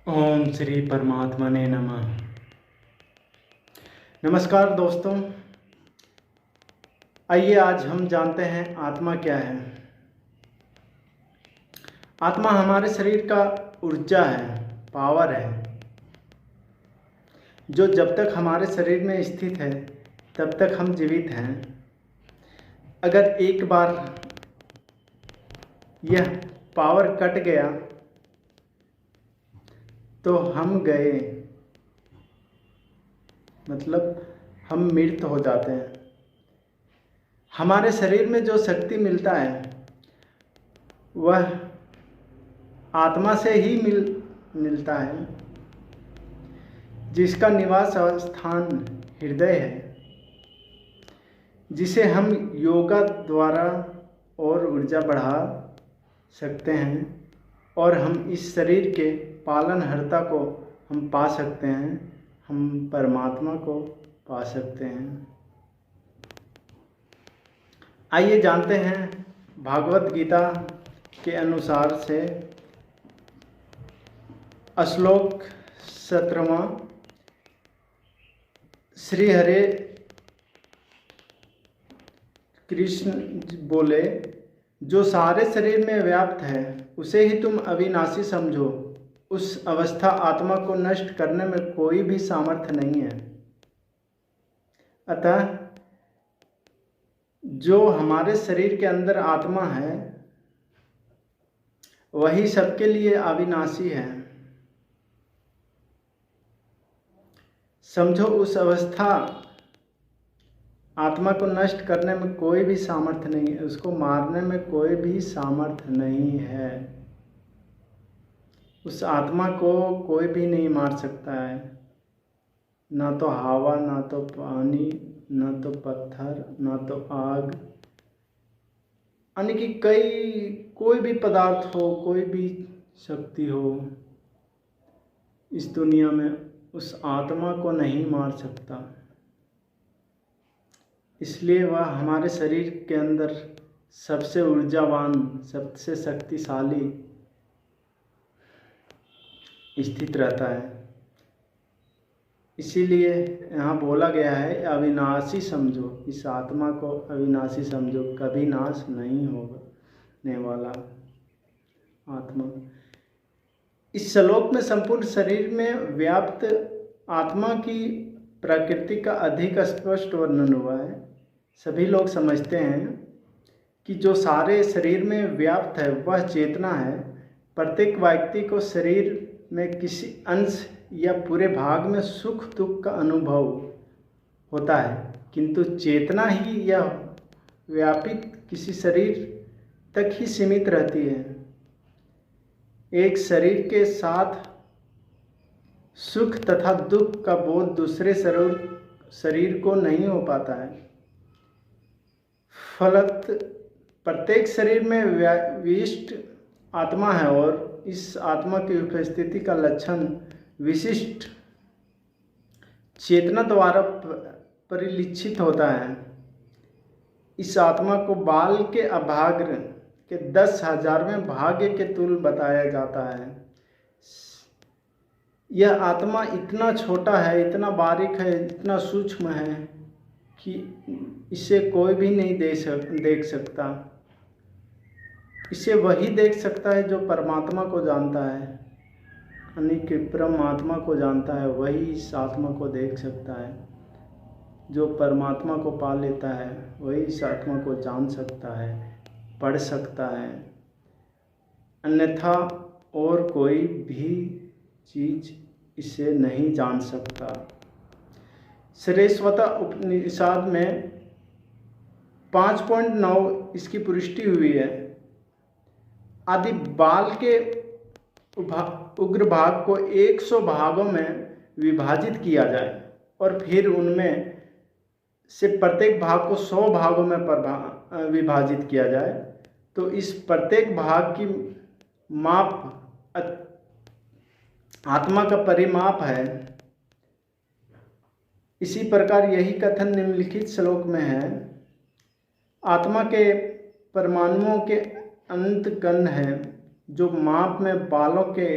ओम श्री परमात्मा ने नमः। नमस्कार दोस्तों, आइए आज हम जानते हैं आत्मा क्या है। आत्मा हमारे शरीर का ऊर्जा है, पावर है, जो जब तक हमारे शरीर में स्थित है तब तक हम जीवित हैं। अगर एक बार यह पावर कट गया तो हम गए, मतलब हम मृत हो जाते हैं। हमारे शरीर में जो शक्ति मिलता है वह आत्मा से ही मिलता है, जिसका निवास स्थान हृदय है, जिसे हम योगा द्वारा और ऊर्जा बढ़ा सकते हैं और हम इस शरीर के पालनहर्ता को हम पा सकते हैं, हम परमात्मा को पा सकते हैं। आइए जानते हैं भागवत गीता के अनुसार से श्लोक 17वां। श्री हरे कृष्ण बोले, जो सारे शरीर में व्याप्त है उसे ही तुम अविनाशी समझो। उस अवस्था आत्मा को नष्ट करने में कोई भी सामर्थ्य नहीं है। अतः जो हमारे शरीर के अंदर आत्मा है वही सबके लिए अविनाशी है। समझो, उस अवस्था आत्मा को नष्ट करने में कोई भी सामर्थ्य नहीं है, उसको मारने में कोई भी सामर्थ्य नहीं है। उस आत्मा को कोई भी नहीं मार सकता है, ना तो हवा, ना तो पानी, ना तो पत्थर, ना तो आग, यानी कि कोई भी पदार्थ हो, कोई भी शक्ति हो इस दुनिया में उस आत्मा को नहीं मार सकता। इसलिए वह हमारे शरीर के अंदर सबसे ऊर्जावान, सबसे शक्तिशाली स्थित रहता है। इसीलिए यहाँ बोला गया है अविनाशी समझो, इस आत्मा को अविनाशी समझो, कभी नाश नहीं होने वाला आत्मा। इस श्लोक में संपूर्ण शरीर में व्याप्त आत्मा की प्रकृति का अधिक स्पष्ट वर्णन हुआ है। सभी लोग समझते हैं कि जो सारे शरीर में व्याप्त है वह चेतना है। प्रत्येक व्यक्ति को शरीर में किसी अंश या पूरे भाग में सुख दुख का अनुभव होता है, किंतु चेतना ही यह व्यापित किसी शरीर तक ही सीमित रहती है। एक शरीर के साथ सुख तथा दुख का बोध दूसरे शरीर को नहीं हो पाता है। फलत प्रत्येक शरीर में विशिष्ट आत्मा है और इस आत्मा की उपस्थिति का लक्षण विशिष्ट चेतना द्वारा परिलक्षित होता है। इस आत्मा को बाल के अभाग्र के 10,000वें भाग्य के तुल्य बताया जाता है। यह आत्मा इतना छोटा है, इतना बारीक है, इतना सूक्ष्म है कि इसे कोई भी नहीं देख सकता। इसे वही देख सकता है जो परमात्मा को जानता है, यानी कि परमात्मा को जानता है, वही इस आत्मा को देख सकता है। जो परमात्मा को पा लेता है वही इस आत्मा को जान सकता है, पढ़ सकता है। अन्यथा और कोई भी चीज़ इसे नहीं जान सकता। श्रेष्ठवता उपनिषद में 5.9 इसकी पुष्टि हुई है। आदि बाल के उग्र भाग को 100 भागों में विभाजित किया जाए और फिर उनमें से प्रत्येक भाग को 100 भागों में विभाजित किया जाए, तो इस प्रत्येक भाग की माप आत्मा का परिमाप है। इसी प्रकार यही कथन निम्नलिखित श्लोक में है। आत्मा के परमाणुओं के अनंत कण हैं, जो माप में बालों के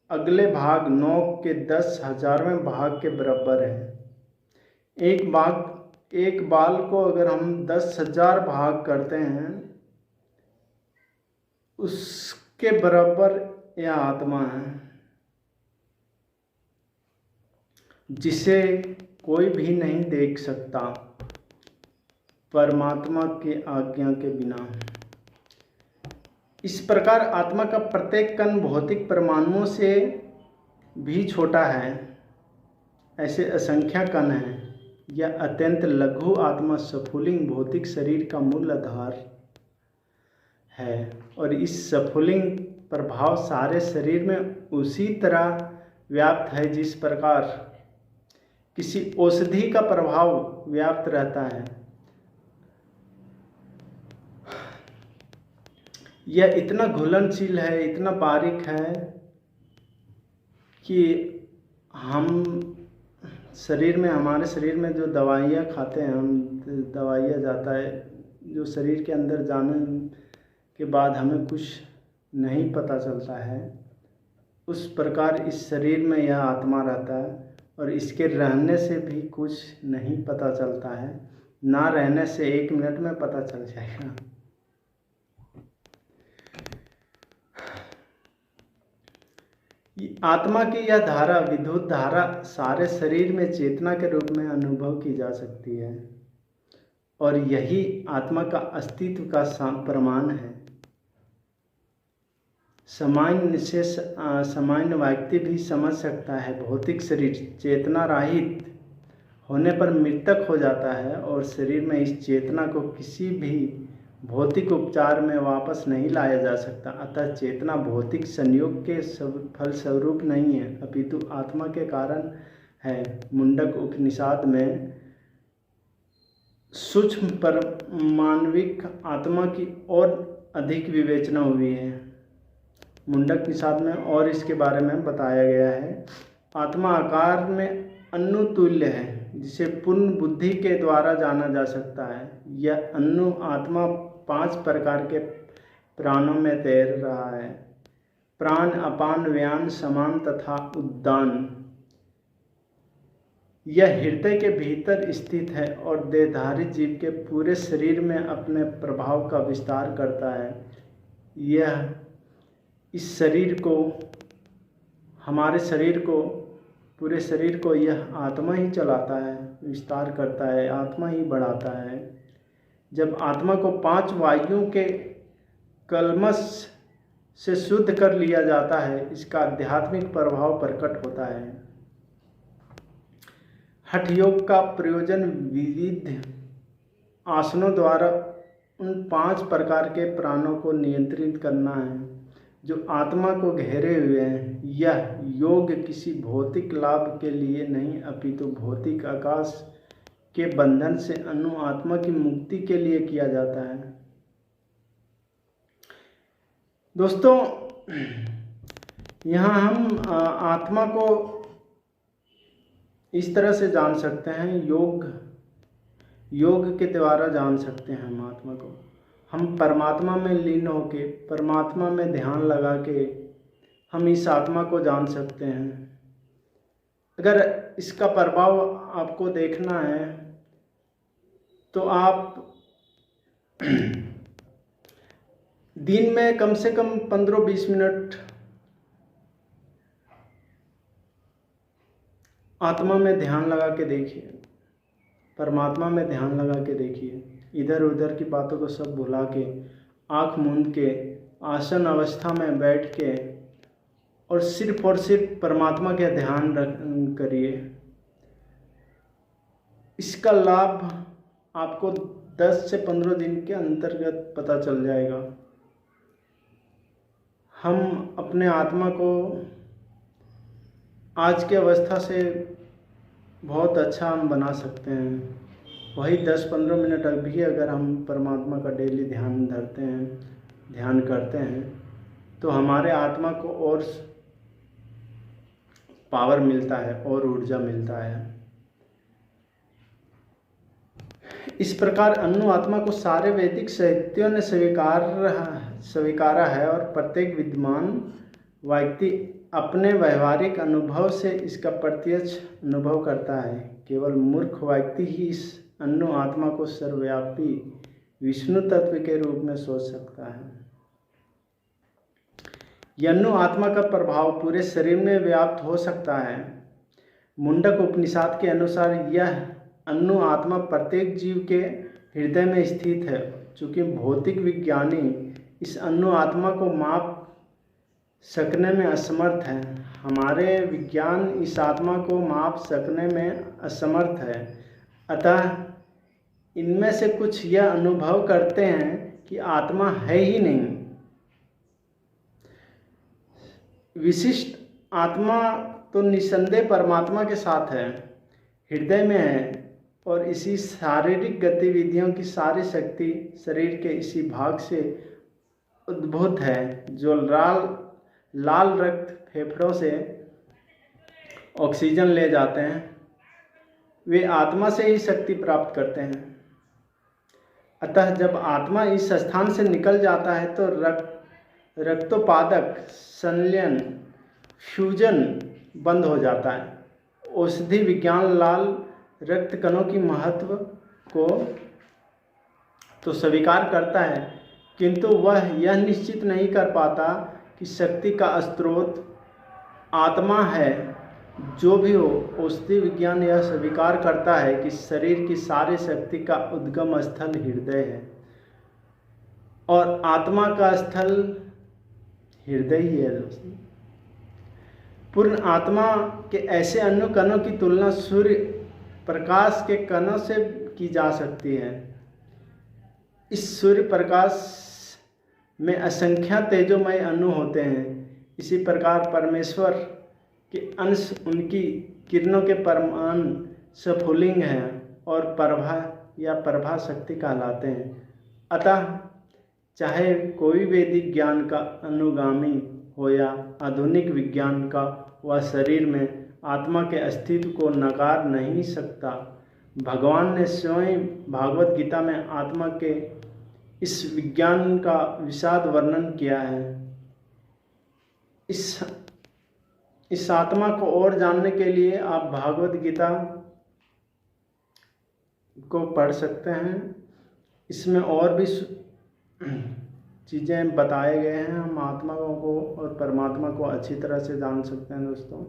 अगले भाग 9 के 10,000वें भाग के बराबर है। एक बाल को अगर हम 10,000 भाग करते हैं, उसके बराबर यह आत्मा है, जिसे कोई भी नहीं देख सकता परमात्मा की आज्ञा के बिना। इस प्रकार आत्मा का प्रत्येक कण भौतिक परमाणुओं से भी छोटा है। ऐसे असंख्य कण हैं। यह अत्यंत लघु आत्मा स्फुलिंग भौतिक शरीर का मूल आधार है और इस स्फुलिंग प्रभाव सारे शरीर में उसी तरह व्याप्त है जिस प्रकार किसी औषधि का प्रभाव व्याप्त रहता है। यह इतना घुलनशील है, इतना बारीक है कि हम हमारे शरीर में जो दवाइयाँ खाते हैं, हम दवाइयाँ जाता है जो शरीर के अंदर जाने के बाद हमें कुछ नहीं पता चलता है, उस प्रकार इस शरीर में यह आत्मा रहता है और इसके रहने से भी कुछ नहीं पता चलता है, ना रहने से 1 मिनट में पता चल जाएगा। आत्मा की यह धारा, विद्युत धारा, सारे शरीर में चेतना के रूप में अनुभव की जा सकती है और यही आत्मा का अस्तित्व का प्रमाण है। सामान्य व्यक्ति भी समझ सकता है, भौतिक शरीर चेतना रहित होने पर मृतक हो जाता है और शरीर में इस चेतना को किसी भी भौतिक उपचार में वापस नहीं लाया जा सकता। अतः चेतना भौतिक संयोग के फलस्वरूप नहीं है, अपितु आत्मा के कारण है। मुंडक उपनिषद में सूक्ष्म परमाणविक आत्मा की और अधिक विवेचना हुई है। मुंडक उपनिषद में और इसके बारे में बताया गया है। आत्मा आकार में अणु तुल्य है, जिसे पूर्ण बुद्धि के द्वारा जाना जा सकता है। यह अणु आत्मा 5 प्रकार के प्राणों में तैर रहा है: प्राण, अपान, व्यान, समान तथा उद्दान। यह हृदय के भीतर स्थित है और देहधारी जीव के पूरे शरीर में अपने प्रभाव का विस्तार करता है। यह इस शरीर को, हमारे शरीर को, पूरे शरीर को यह आत्मा ही चलाता है, विस्तार करता है, आत्मा ही बढ़ाता है। जब आत्मा को 5 वायुओं के कलमश से शुद्ध कर लिया जाता है, इसका आध्यात्मिक प्रभाव प्रकट होता है। हठ योग का प्रयोजन विविध आसनों द्वारा उन 5 प्रकार के प्राणों को नियंत्रित करना है जो आत्मा को घेरे हुए हैं। यह योग किसी भौतिक लाभ के लिए नहीं, अपितु भौतिक आकाश के बंधन से अनु आत्मा की मुक्ति के लिए किया जाता है। दोस्तों, यहाँ हम आत्मा को इस तरह से जान सकते हैं, योग के द्वारा जान सकते हैं हम आत्मा को। हम परमात्मा में लीन होके, परमात्मा में ध्यान लगा के हम इस आत्मा को जान सकते हैं। अगर इसका प्रभाव आपको देखना है तो आप दिन में कम से कम 15-20 मिनट आत्मा में ध्यान लगा के देखिए, परमात्मा में ध्यान लगा के देखिए। इधर उधर की बातों को सब भुला के, आँख मूंद के, आसन अवस्था में बैठ के और सिर्फ परमात्मा का ध्यान करिए। इसका लाभ आपको 10 से 15 दिन के अंतर्गत पता चल जाएगा। हम अपने आत्मा को आज की अवस्था से बहुत अच्छा हम बना सकते हैं। वही 10-15 मिनट अभी अगर हम परमात्मा का डेली ध्यान धरते हैं, ध्यान करते हैं, तो हमारे आत्मा को और पावर मिलता है और ऊर्जा मिलता है। इस प्रकार अनु आत्मा को सारे वैदिक साहित्यों ने स्वीकारा है और प्रत्येक विद्वान व्यक्ति अपने व्यवहारिक अनुभव से इसका प्रत्यक्ष अनुभव करता है। केवल मूर्ख व्यक्ति ही इस अन्य आत्मा को सर्वव्यापी विष्णु तत्व के रूप में सोच सकता है। यह अन्य आत्मा का प्रभाव पूरे शरीर में व्याप्त हो सकता है। मुंडक उपनिषद के अनुसार यह अन्य आत्मा प्रत्येक जीव के हृदय में स्थित है। चूँकि भौतिक विज्ञानी इस अन्य आत्मा को माप सकने में असमर्थ है, हमारे विज्ञान इस आत्मा को माप सकने में असमर्थ है। अतः इनमें से कुछ यह अनुभव करते हैं कि आत्मा है ही नहीं। विशिष्ट आत्मा तो निसंदेह परमात्मा के साथ है, हृदय में है, और इसी शारीरिक गतिविधियों की सारी शक्ति शरीर के इसी भाग से उद्भूत है। जो लाल रक्त फेफड़ों से ऑक्सीजन ले जाते हैं, वे आत्मा से ही शक्ति प्राप्त करते हैं। अतः जब आत्मा इस स्थान से निकल जाता है तो रक्तोत्पादक संलयन फ्यूजन बंद हो जाता है। औषधि विज्ञान लाल रक्त कणों की महत्व को तो स्वीकार करता है, किंतु वह यह निश्चित नहीं कर पाता कि शक्ति का स्रोत आत्मा है। जो भी हो, औषधि विज्ञान यह स्वीकार करता है कि शरीर की सारी शक्ति का उद्गम स्थल हृदय है और आत्मा का स्थल हृदय ही है। दोस्तों, पूर्ण आत्मा के ऐसे अन्य कणों की तुलना सूर्य प्रकाश के कणों से की जा सकती है। इस सूर्य प्रकाश में असंख्य तेजोमय अणु होते हैं। इसी प्रकार परमेश्वर के अंश उनकी किरणों के परमाणु स्फुलिंग हैं और प्रभा शक्ति कहलाते हैं। अतः चाहे कोई वैदिक ज्ञान का अनुगामी हो या आधुनिक विज्ञान का, वह शरीर में आत्मा के अस्तित्व को नकार नहीं सकता। भगवान ने स्वयं भागवत गीता में आत्मा के इस विज्ञान का विशद वर्णन किया है। इस आत्मा को और जानने के लिए आप भागवत गीता को पढ़ सकते हैं। इसमें और भी चीज़ें बताए गए हैं। हम आत्मा को और परमात्मा को अच्छी तरह से जान सकते हैं। दोस्तों,